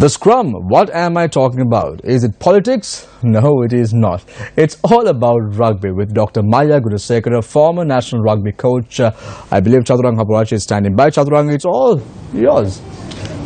The scrum, what am I talking about? Is it politics? No, it is not. It's all about rugby with Dr. Maiya Gunasekera, former national rugby coach. I believe Chaturang Haparachi is standing by. Chaturang, it's all yours.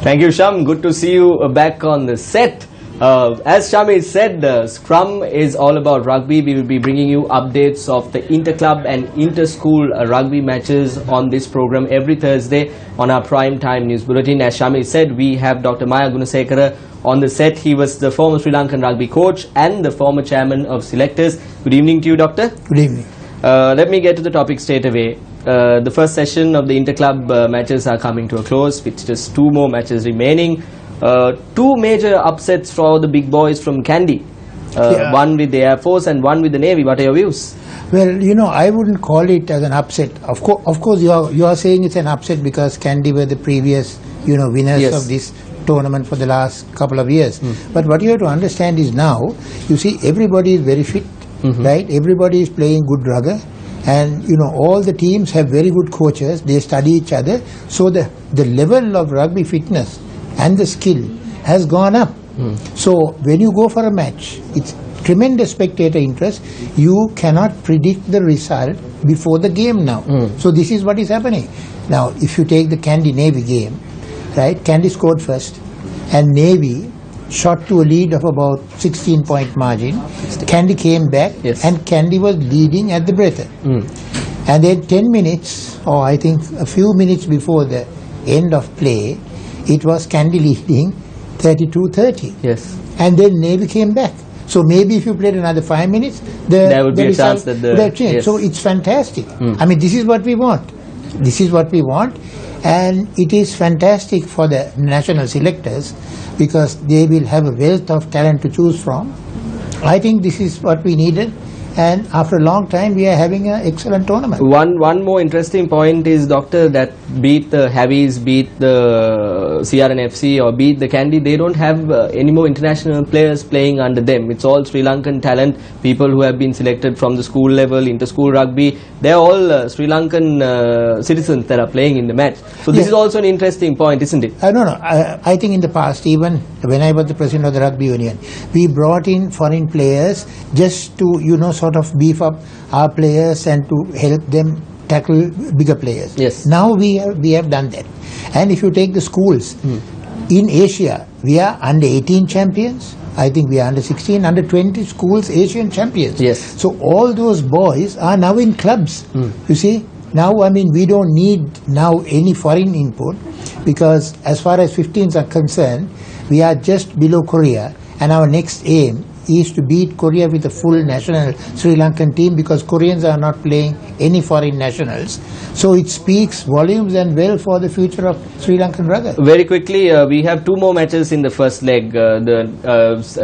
Thank you, Sham. Good to see you back on the set. As Shami said, Scrum is all about rugby. We will be bringing you updates of the inter-club and inter-school rugby matches on this program every Thursday on our prime time news bulletin. As Shami said, we have Dr. Maiya Gunasekera on the set. He was the former Sri Lankan rugby coach and the former chairman of selectors. Good evening to you, Doctor. Good evening. Let me get to the topic straight away. The first session of the inter-club matches are coming to a close with just 2 more matches remaining. 2 major upsets for the big boys from Kandy. One with the Air Force and one with the Navy. What are your views? Well, you know, I wouldn't call it as an upset. Of course, you are saying it's an upset because Kandy were the previous, winners of this tournament for the last couple of years. But what you have to understand is now, you see, everybody is very fit, right? Everybody is playing good rugby. And, all the teams have very good coaches. They study each other. So the level of rugby fitness and the skill has gone up. So when you go for a match, it's tremendous spectator interest. You cannot predict the result before the game now. So this is what is happening. Now, if you take the Kandy Navy game, right, Kandy scored first and Navy shot to a lead of about 16-point margin. Kandy came back and Kandy was leading at the breather. And then 10 minutes, or I think a few minutes before the end of play, it was Kandy leading 32-30. Yes. And then Navy came back. So maybe if you played another 5 minutes, there would be a chance that would have changed. Yes. So it's fantastic. I mean, this is what we want. This is what we want. And it is fantastic for the national selectors because they will have a wealth of talent to choose from. I think this is what we needed. And after a long time, we are having an excellent tournament. One more interesting point is, Doctor, that beat the Havies, beat the CRNFC or beat the Kandy, they don't have any more international players playing under them. It's all Sri Lankan talent, people who have been selected from the school level, inter-school rugby. They're all Sri Lankan citizens that are playing in the match. So this is also an interesting point, isn't it? No. I think in the past, even when I was the president of the Rugby Union, we brought in foreign players just to, sort of beef up our players and to help them tackle bigger players. Yes. Now we have done that. And if you take the schools, in Asia, we are under 18 champions. I think we are under 16, under 20 schools Asian champions. Yes. So all those boys are now in clubs. You see, now, I mean, we don't need now any foreign input because as far as 15s are concerned, we are just below Korea and our next aim is to beat Korea with a full national Sri Lankan team because Koreans are not playing any foreign nationals. So it speaks volumes and well for the future of Sri Lankan rugby. Very quickly, we have 2 more matches in the first leg, the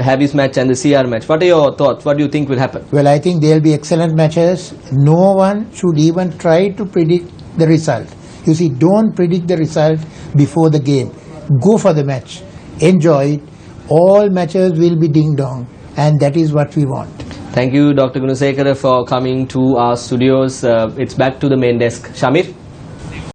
Havies match and the CR match. What are your thoughts? What do you think will happen? Well, I think there will be excellent matches. No one should even try to predict the result. You see, don't predict the result before the game. Go for the match. Enjoy it. All matches will be ding-dong. And that is what we want. Thank you, Dr. Gunasekera, for coming to our studios. It's back to the main desk. Shamir?